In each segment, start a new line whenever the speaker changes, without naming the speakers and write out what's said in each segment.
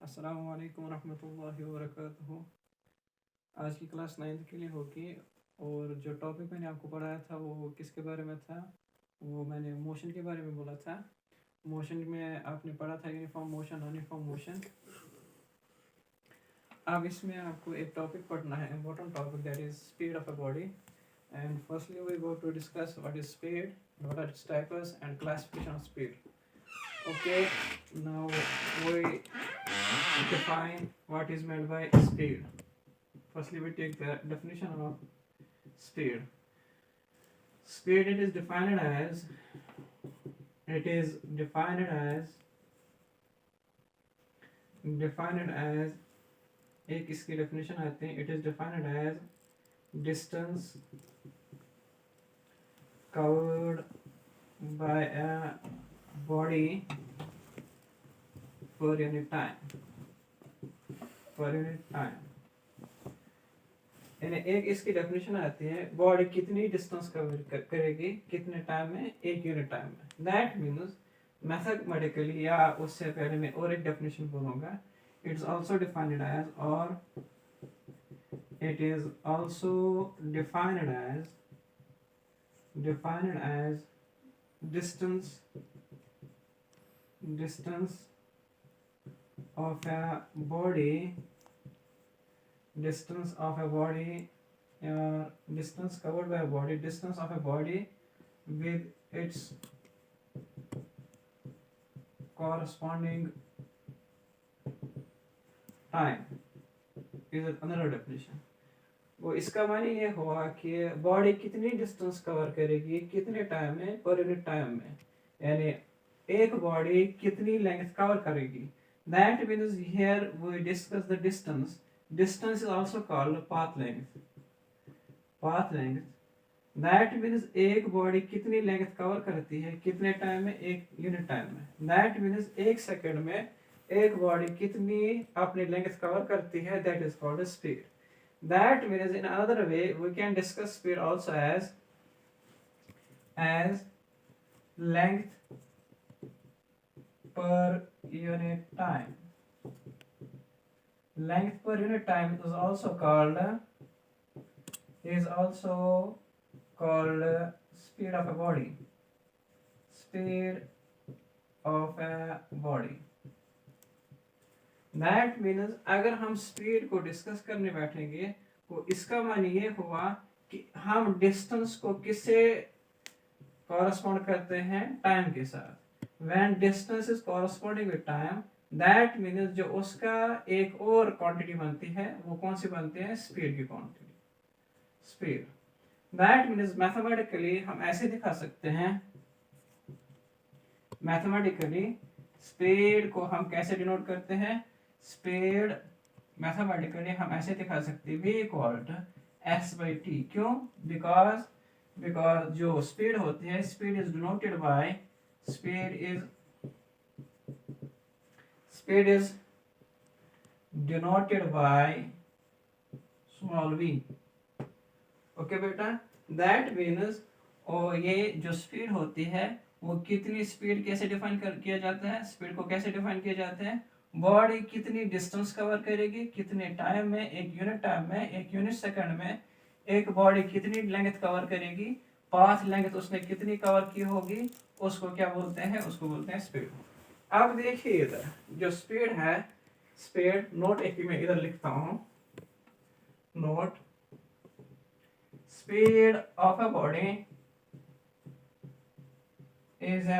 अस्सलामु अलैकुम रहमतुल्लाहि व बरकातुहू। आज की क्लास 9th के लिए होगी और जो टॉपिक मैंने आपको पढ़ाया था वो किसके बारे में था, वो मैंने मोशन के बारे में बोला था। मोशन में आपने पढ़ा था यूनिफॉर्म मोशन, यूनिफॉर्म मोशन। अब इसमें आपको एक टॉपिक पढ़ना है, important topic, that is speed of a body. And firstly we go to discuss what is speed, what are its types and classification of speed. Okay, now we define what is meant by speed. Firstly, we take the definition of speed. Speed it is defined as एक इसकी definition आती है. It is defined as distance covered by a body per unit time. यानी एक इसकी definition आती है body कितनी डिस्टेंस कवर करेगी कितने टाइम में, एक यूनिट टाइम में. दैट मीन्स मैथमेटिकली, या उससे पहले मैं और एक डेफिनेशन बोलूँगा. It's also defined as distance of a body distance covered by a body, distance of a body with its corresponding time is another definition. वो इसका माने ये हुआ कि बॉडी कितनी डिस्टेंस कवर करेगी कितने टाइम में, पर यूनिट टाइम में. यानी एक बॉडी कितनी लेंथ कवर करेगी. That means here we discuss the distance. Distance is also called path length. That means एक बॉडी कितनी लेंथ कवर करती है कितने टाइम में, एक यूनिट टाइम में. दैट मीन्स एक सेकंड में एक बॉडी कितनी अपनी लेंथ कवर करती है, that is called speed. That means in another way we can discuss speed also as length per unit time. Length per unit time is also called speed of a body. That means अगर हम speed को discuss करने बैठेंगे तो इसका मान ये हुआ कि हम डिस्टेंस को किससे कॉरस्पॉन्ड करते हैं, टाइम के साथ. When distance is corresponding with time, that means जो उसका एक और क्वांटिटी बनती है वो कौन सी बनती है, स्पीड की quantity, speed. That means mathematically हम ऐसे दिखा सकते हैं, मैथमेटिकली स्पीड को हम कैसे डिनोट करते हैं. स्पीड मैथमेटिकली हम ऐसे दिखा सकते हैं, v इक्वल टू s/t. क्यों? बिकॉज जो स्पीड होती है, speed is denoted by small v. Okay बेटा. दैट मीन्स और ये जो स्पीड होती है वो कितनी स्पीड कैसे डिफाइन किया जाता है, स्पीड को कैसे डिफाइन किया जाता है, बॉडी कितनी डिस्टेंस कवर करेगी कितने टाइम में, एक यूनिट टाइम में, एक यूनिट सेकंड में. एक बॉडी कितनी लेंथ कवर करेगी, पाथ लेंथ उसने कितनी कवर की होगी, उसको क्या बोलते हैं, उसको बोलते हैं स्पीड. अब देखिए इधर जो स्पीड है, स्पीड नोट एक मैं इधर लिखता हूं, note speed of a body is a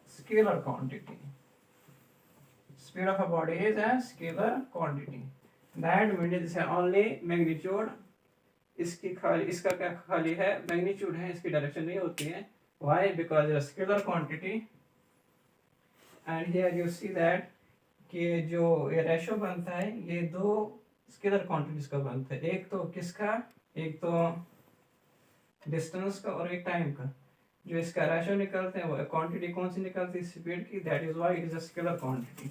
scalar quantity. Speed of a body is a scalar quantity. That means only magnitude. इसका क्या खाली है, मैग्नीट्यूड है, इसकी डायरेक्शन नहीं होती है. Why? Because it's a scalar quantity. And here you see that कि जो ये रेशो बनता है ये दो स्केलर क्वांटिटीज का बनता है. एक तो किसका, एक तो डिस्टेंस का और एक टाइम का. जो इसका रेशो निकलते हैं वो क्वांटिटी कौन सी निकलती है, स्पीड की. That is why it is a scalar quantity.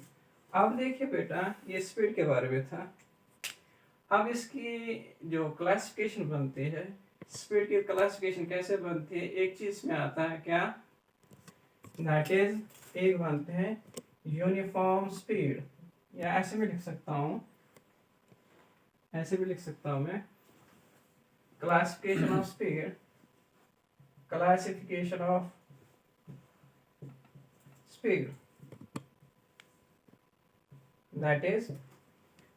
अब देखिए बेटा ये स्पीड के बारे में था. अब इसकी जो क्लासिफिकेशन बनती है, स्पीड की क्लासिफिकेशन कैसे बनती है, एक चीज में आता है क्या, दैट इज एक बनते हैं यूनिफॉर्म स्पीड, या ऐसे भी लिख सकता हूँ, ऐसे भी लिख सकता हूँ मैं, classification of speed, classification of speed, that is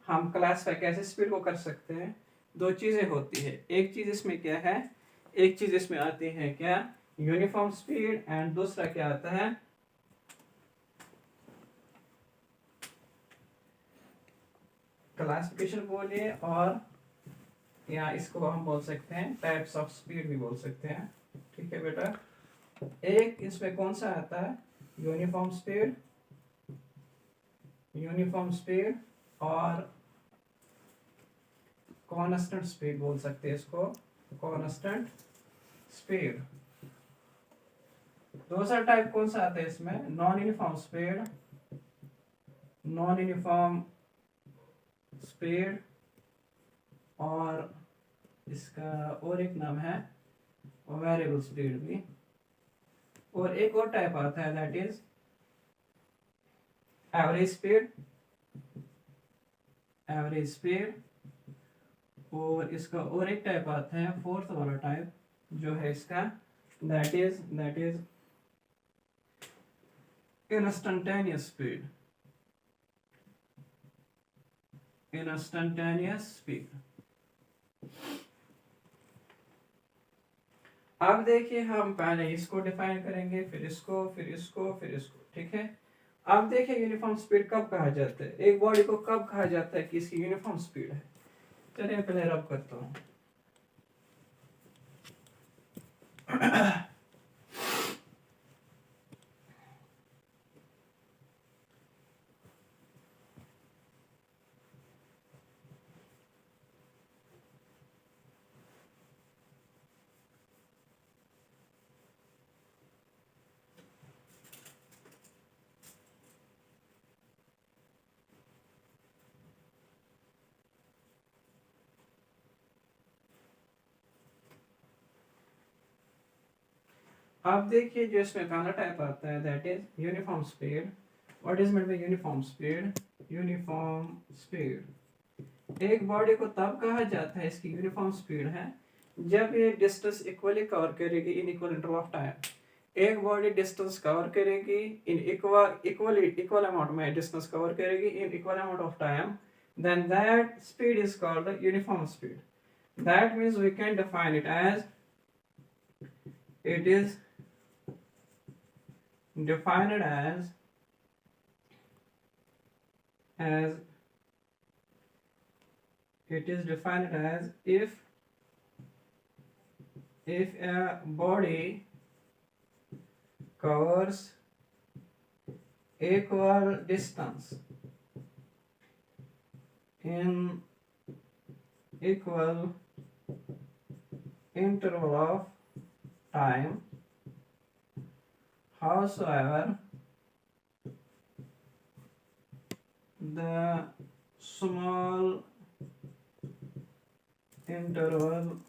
हम क्लासिफाई कैसे स्पीड को कर सकते हैं। दो चीजें होती है, एक चीज इसमें क्या है, एक चीज इसमें आती है क्या, यूनिफॉर्म स्पीड, एंड दूसरा क्या आता है, क्लासिफिकेशन बोलिए, और या इसको हम बोल सकते हैं टाइप्स ऑफ स्पीड भी बोल सकते हैं। ठीक है बेटा, एक इसमें कौन सा आता है, यूनिफॉर्म स्पीड, यूनिफॉर्म स्पीड, और कांस्टेंट स्पीड बोल सकते हैं इसको, कांस्टेंट स्पीड। दूसरा टाइप कौन सा आता है इसमें, non uniform speed, non uniform speed, और इसका और एक नाम है वेरिएबल स्पीड भी, और एक और टाइप आता है that is average speed, average speed, और इसका और एक टाइप आता है फोर्थ वाला टाइप जो है इसका, that is instantaneous speed, instantaneous speed. अब देखिए हम पहले इसको डिफाइन करेंगे, फिर इसको, फिर इसको, फिर इसको। ठीक है, अब देखिए यूनिफॉर्म स्पीड कब कहा जाता है, एक बॉडी को कब कहा जाता है कि इसकी यूनिफॉर्म स्पीड है। चलिए पहले रब करता हूँ। अब देखिए जो इसमें पहला टाइप आता है that is uniform speed. What is mean by uniform speed, uniform speed एक बॉडी को तब कहा जाता है इसकी यूनिफॉर्म स्पीड है जब ये डिस्टेंस इक्वली कवर करेगी इन इक्वल इंटरवल ऑफ टाइम। एक बॉडी डिस्टेंस कवर करेगी इन इक्वल अमाउंट में डिस्टेंस कवर करेगी in equal amount of time, then that speed is called the uniform speed. That means we can define it as, it is defined as it is defined as if a body covers equal distance in equal interval of time, howsoever the small interval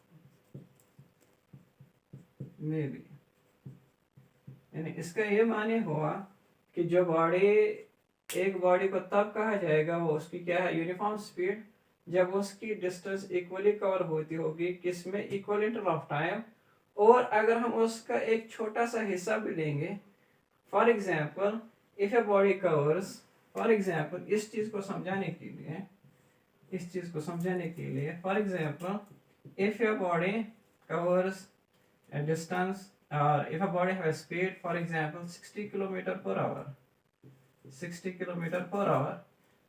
may be। यानी इसका ये माने हुआ कि जो body, एक body को तब कहा जाएगा वो उसकी क्या है, यूनिफॉर्म स्पीड, जब उसकी डिस्टेंस इक्वली कवर होती होगी किसमें, इक्वल इंटरवल ऑफ टाइम। और अगर हम उसका एक छोटा सा हिस्सा भी लेंगे, for example if a body covers, for example इस चीज को समझाने के लिए, इस चीज को समझाने के लिए, for example if a body covers a distance, or if a body have a speed for example 60 kilometer per hour, 60 kilometer per hour,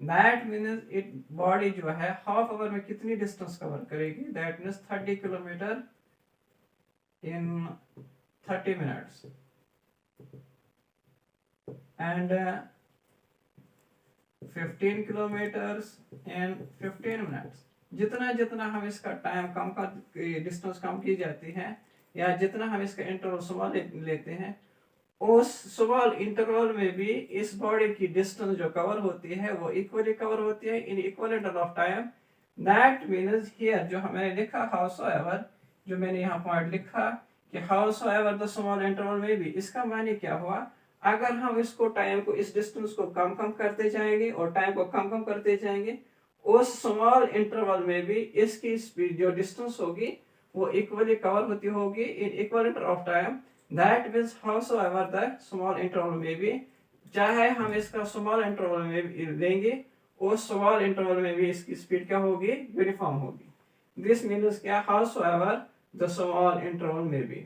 that means it body जो है हाफ आवर में कितनी डिस्टेंस कवर करेगी, that means 30 kilometer in 30 minutes and 15 kilometers in 15 minutes। जितना जितना हम इसका time कम का डिस्टेंस कम की जाती है, या जितना हम इसका इंटरवल स्मॉल लेते हैं, उस स्मॉल इंटरवल में भी इस बॉडी की डिस्टेंस जो कवर होती है वो इक्वली कवर होती है in equal interval of time. That means here जो मैंने लिखा हाउसोएवर, जो मैंने यहाँ पॉइंट लिखा कि हाउसोएवर द स्मॉल इंटरवल में भी, इसका माने क्या हुआ, अगर हम इसको टाइम को इस डिस्टेंस को कम कम करते जाएंगे और टाइम को कम कम करते जाएंगे, उस स्मॉल इंटरवल में भी इसकी स्पीड जो डिस्टेंस होगी वो इक्वली कवर होती होगी in equal inter of time. That means howsoever the small interval में भी, चाहे हम इसका स्मॉल इंटरवल में भी लेंगे, उस स्मॉल इंटरवल में भी इसकी स्पीड क्या होगी, यूनिफॉर्म होगी। दिस मीन्स क्या, हाउसोएवर द स्मॉल इंटरवल में भी।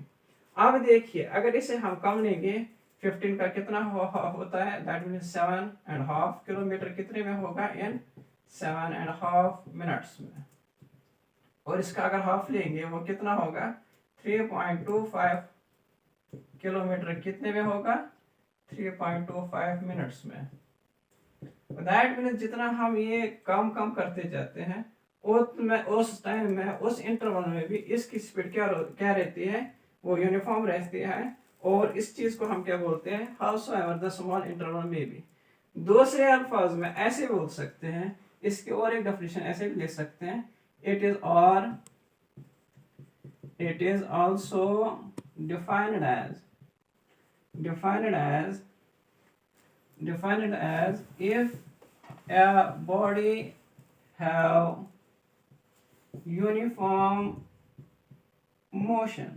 अब देखिए अगर इसे हम कम लेंगे, 15 का कितना होता है, दैट मीन्स 7.5 किलोमीटर कितने में होगा, इन 7.5 मिनट्स में। और इसका अगर हाफ लेंगे वो कितना होगा, 3.25 किलोमीटर कितने में होगा, 3.25 मिनट्स में। दैट मीन्स जितना हम ये कम कम करते जाते हैं उस टाइम में उस इंटरवल में भी इसकी स्पीड क्या रहती है, वो यूनिफॉर्म रहती है। और इस चीज को हम क्या बोलते हैं, हाउसोएवर द स्मॉल इंटरवल में भी। दूसरे अल्फाज में ऐसे बोल सकते हैं, इसके और एक डेफिनेशन ऐसे भी लिख सकते हैं, it is also defined as if a body have uniform motion।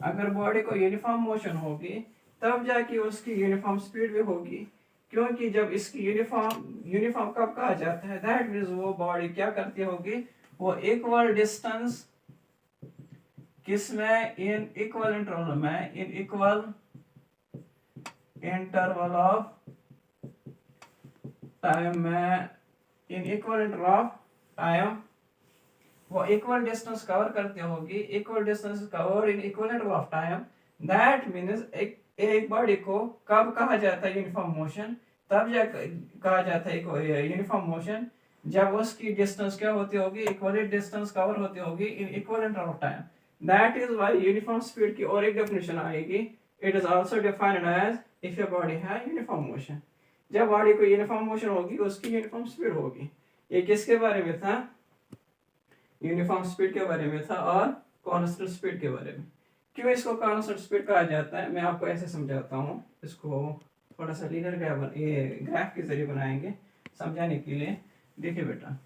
अगर बॉडी को यूनिफॉर्म मोशन होगी तब जाके उसकी यूनिफॉर्म स्पीड भी होगी, क्योंकि जब इसकी यूनिफॉर्म कब कहा जाता है, दैट मीन्स वो बॉडी क्या करती होगी, वो इक्वल डिस्टेंस किसमें, इन इक्वल इंटरवल में, in equal interval of time में, in equal interval of time वो इक्वल डिस्टेंस कवर करती होगी, equal distance cover in equal interval of time. That means एक बॉडी को कब कहा जाता है यूनिफॉर्म मोशन, तब जा कहा जाता है यूनिफॉर्म मोशन जब उसकी डिस्टेंस क्या होती होगी, इक्वली डिस्टेंस कवर होती होगी in equal interval of time. That is why uniform speed की और एक डेफिनेशन आएगी, it is also defined as if your body है यूनिफॉर्म मोशन। जब बॉडी को यूनिफॉर्म मोशन होगी उसकी यूनिफॉर्म स्पीड होगी। ये किसके बारे में था, यूनिफॉर्म स्पीड के बारे में था और कांस्टेंट स्पीड के बारे में। क्यों इसको कांस्टेंट स्पीड कहा जाता है, मैं आपको ऐसे समझाता हूँ। इसको थोड़ा सा लीनियर ग्राफ के जरिए बनाएंगे समझाने के लिए। देखिए बेटा,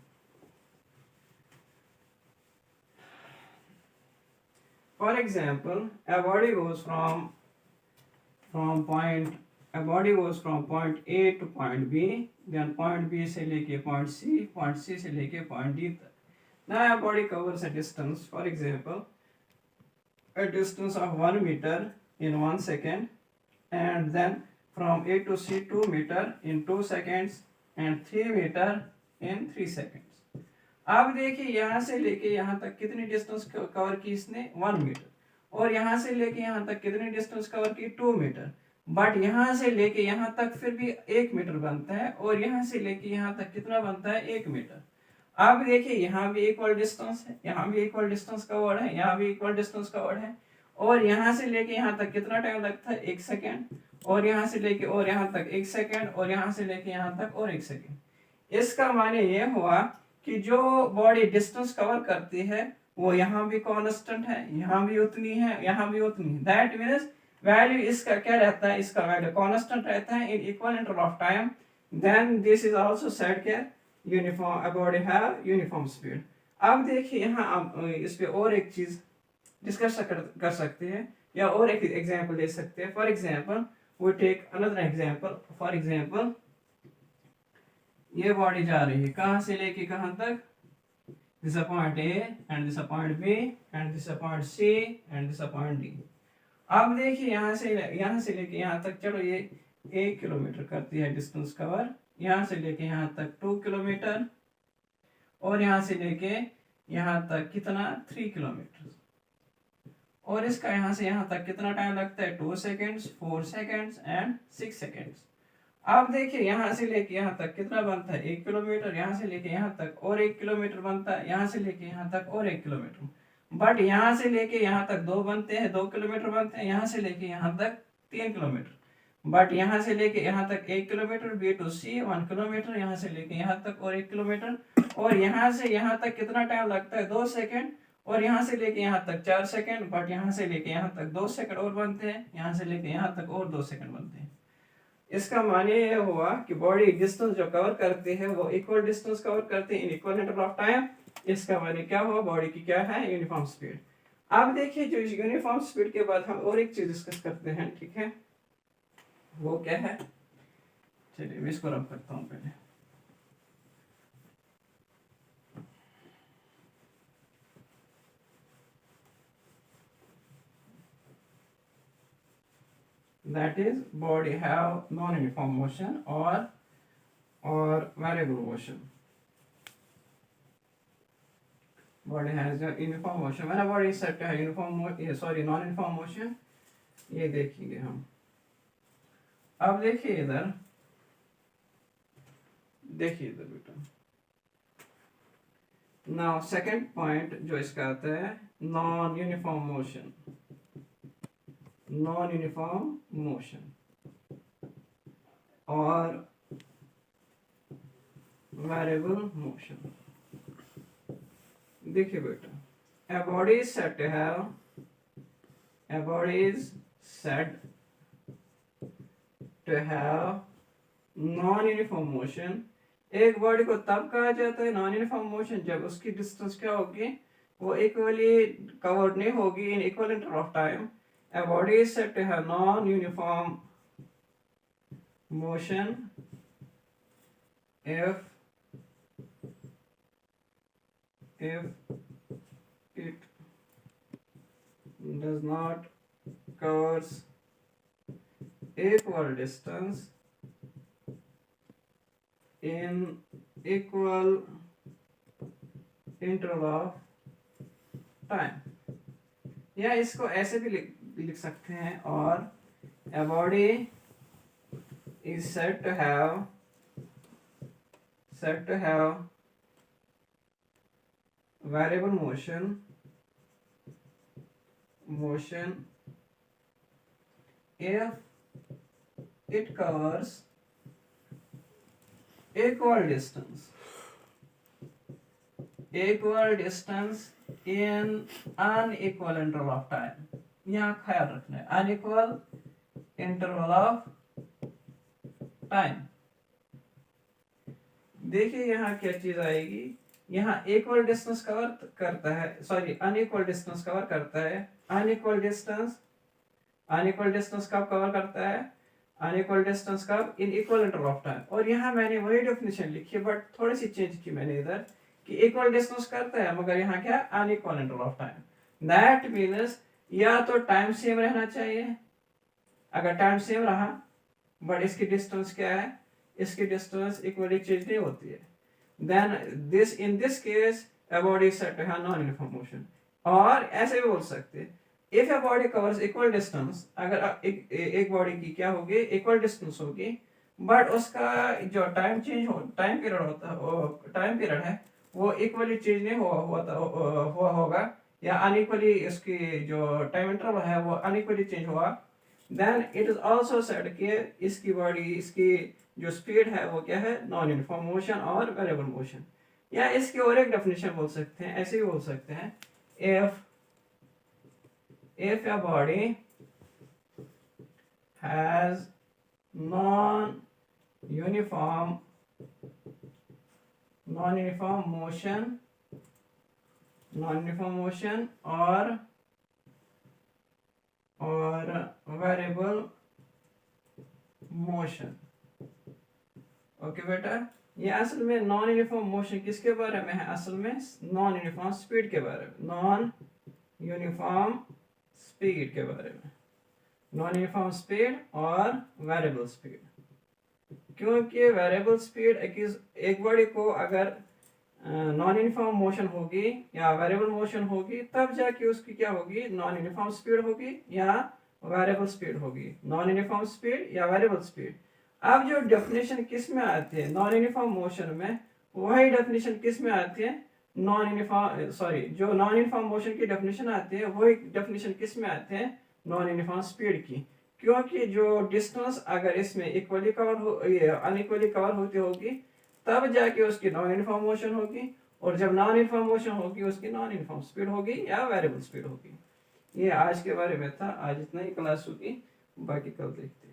for example a body goes from point A to point B, then point B से लेके point C से लेके point D तक। Now a body covers a distance, for example, a distance of 1 meter in 1 second, and then from A to C 2 meter in 2 seconds and 3 meter in 3 seconds। अब देखिए यहाँ से लेके यहाँ तक कितनी डिस्टेंस कवर की इसने, 1 मीटर। और यहाँ से लेके यहाँ तक कितनी डिस्टेंस कवर की, 2 मीटर। बट यहाँ से लेके यहाँ तक फिर भी 1 मीटर बनता है, और यहाँ से लेके यहाँ तक कितना बनता है, 1 मीटर। अब देखिए यहाँ भी इक्वल डिस्टेंस है, यहाँ भी इक्वल डिस्टेंस कवर्ड है, यहाँ भी इक्वल डिस्टेंस कवर्ड है। और यहाँ से लेके यहाँ तक कितना टाइम लगता है, 1 सेकेंड। और यहाँ से लेके और यहाँ तक 1 सेकेंड, और यहाँ से लेके यहाँ तक और 1 सेकेंड। इसका माने ये हुआ कि जो बॉडी डिस्टेंस कवर करती है वो यहाँ भी कांस्टेंट है, यहाँ भी उतनी है, यहाँ भी उतनी है। दैट मीन्स वैल्यू इसका क्या रहता है, इसका वैल्यू कांस्टेंट रहता है in equal interval of time. Then this is also said के uniform, body have uniform speed. अब देखिए यहाँ आप इस पे और एक चीज डिस्कस कर सकते हैं, या और एक एग्जांपल दे सकते हैं। For example we take another example. For example ये बॉडी जा रही है कहाँ से लेके कहाँ तक, this point A and this point B and this point C and this point D. अब देखिए यहाँ से लेके यहाँ तक, चलो ये 1 किलोमीटर करती है डिस्टेंस कवर, यहाँ से लेके यहाँ तक 2 किलोमीटर, और यहाँ से लेके यहाँ तक कितना, 3 किलोमीटर। और इसका यहाँ से यहाँ तक कितना टाइम लगता है, 2 सेकेंड्स, 4 सेकेंड्स एंड 6 सेकेंड्स। अब देखिए यहाँ से लेके यहाँ तक कितना बनता है, 1 किलोमीटर। यहाँ से लेके यहाँ तक और 1 किलोमीटर बनता है, यहाँ से लेके यहाँ तक और 1 किलोमीटर। बट यहाँ से लेके यहाँ तक 2 बनते हैं, 2 किलोमीटर बनते हैं। यहाँ से लेके यहाँ तक 3 किलोमीटर। बट यहाँ से लेके यहाँ तक 1 kilometre, B to C 1 kilometre. यहाँ से लेके यहाँ तक और 1 किलोमीटर। और यहाँ से यहाँ तक कितना टाइम लगता है, 2 सेकेंड। और यहाँ से लेके यहाँ तक 4 सेकेंड। बट यहाँ से लेके यहाँ तक 2 सेकेंड और बनते हैं, यहाँ से लेके यहाँ तक और 2 सेकेंड बनते हैं। इसका माने ये हुआ कि बॉडी डिस्टेंस जो कवर करती है वो इक्वल डिस्टेंस कवर करती है in equal interval of time. इसका माने क्या हुआ, बॉडी की क्या है, यूनिफॉर्म स्पीड। अब देखिए जो यूनिफॉर्म स्पीड के बाद हम और एक चीज डिस्कस करते हैं, ठीक है, वो क्या है, चलिए मैं इसको रब करता हूँ पहले। That is body have non-uniform motion or variable motion. Body has a uniform motion. When a body is said to have non-uniform motion, ये देखेंगे हम। अब देखिए इधर बेटा। Now second point जो इसका आता है non-uniform motion और variable motion। देखिए बेटा, a body is said to have non-uniform motion। एक बॉडी को तब कहा जाता है नॉन यूनिफॉर्म मोशन जब उसकी डिस्टेंस क्या होगी, वो इक्वली कवर्ड नहीं होगी in equal interval of time. A body is said to have non-uniform motion if it does not covers equal distance in equal interval of time। या इसको ऐसे भी लिख सकते हैं, और a body is said to have variable motion if it covers equal distance in unequal interval of time। यहाँ ख्याल रखना है unequal interval of time। देखिए यहाँ क्या चीज आएगी, यहाँ इक्वल डिस्टेंस कवर करता है, अनइक्वल डिस्टेंस कवर करता है। अनइक्वल डिस्टेंस कब कवर करता है, अनइक्वल डिस्टेंस कब, इन इक्वल इंटरवल ऑफ टाइम। और यहाँ मैंने वही डेफिनेशन लिखी बट थोड़ी सी चेंज की मैंने इधर कि इक्वल डिस्टेंस करता है मगर यहाँ क्या, unequal interval of time. That means या तो टाइम सेम रहना चाहिए, अगर टाइम सेम रहा बट इसकी डिस्टेंस क्या है, इसकी डिस्टेंस इक्वली चेंज नहीं होती है, then in this case a body is said to have non-uniform motion। और ऐसे भी बोल सकते हैं if a body covers equal distance, अगर एक बॉडी की क्या होगी, इक्वल डिस्टेंस होगी बट उसका जो टाइम पीरियड है वो इक्वली चेंज नहीं हुआ होगा, या अनइक्वली इसकी जो टाइम इंटरवल है वो अनइक्वली चेंज हुआ, then it is also said कि इसकी बॉडी, इसकी जो स्पीड है वो क्या है, नॉन यूनिफॉर्म मोशन और वेरिएबल मोशन। या इसकी और एक डेफिनेशन बोल सकते हैं, ऐसे भी बोल सकते हैं, if a body has non-uniform motion or variable motion। Okay बेटा, ये असल में नॉन यूनिफॉर्म मोशन किसके बारे में है, असल में नॉन यूनिफॉर्म स्पीड के बारे में, नॉन यूनिफॉर्म स्पीड और वेरिएबल स्पीड। क्योंकि वेरिएबल स्पीड एक बॉडी को अगर नॉन यूनिफॉर्म मोशन होगी या वेरिएबल मोशन होगी तब जाके उसकी क्या होगी, नॉन यूनिफॉर्म स्पीड होगी या वेरिएबल स्पीड होगी, नॉन यूनिफॉर्म स्पीड या वेरिएबल स्पीड। अब जो डेफिनेशन किस में आती है, नॉन यूनिफॉर्म मोशन में, वही डेफिनेशन किस में आती है, जो नॉन यूनिफॉर्म मोशन की डेफिनेशन आती है वही डेफिनेशन किस में आती है, नॉन यूनिफॉर्म स्पीड की। क्योंकि जो डिस्टेंस अगर इसमें इक्वली कवर हो या अनइक्वली कवर होती होगी तब जाके उसकी नॉन यूनिफॉर्म मोशन होगी, और जब नॉन यूनिफॉर्म मोशन होगी उसकी नॉन यूनिफॉर्म स्पीड होगी या वेरिएबल स्पीड होगी। ये आज के बारे में था, आज इतना ही क्लास होगी, बाकी कल देखते हैं।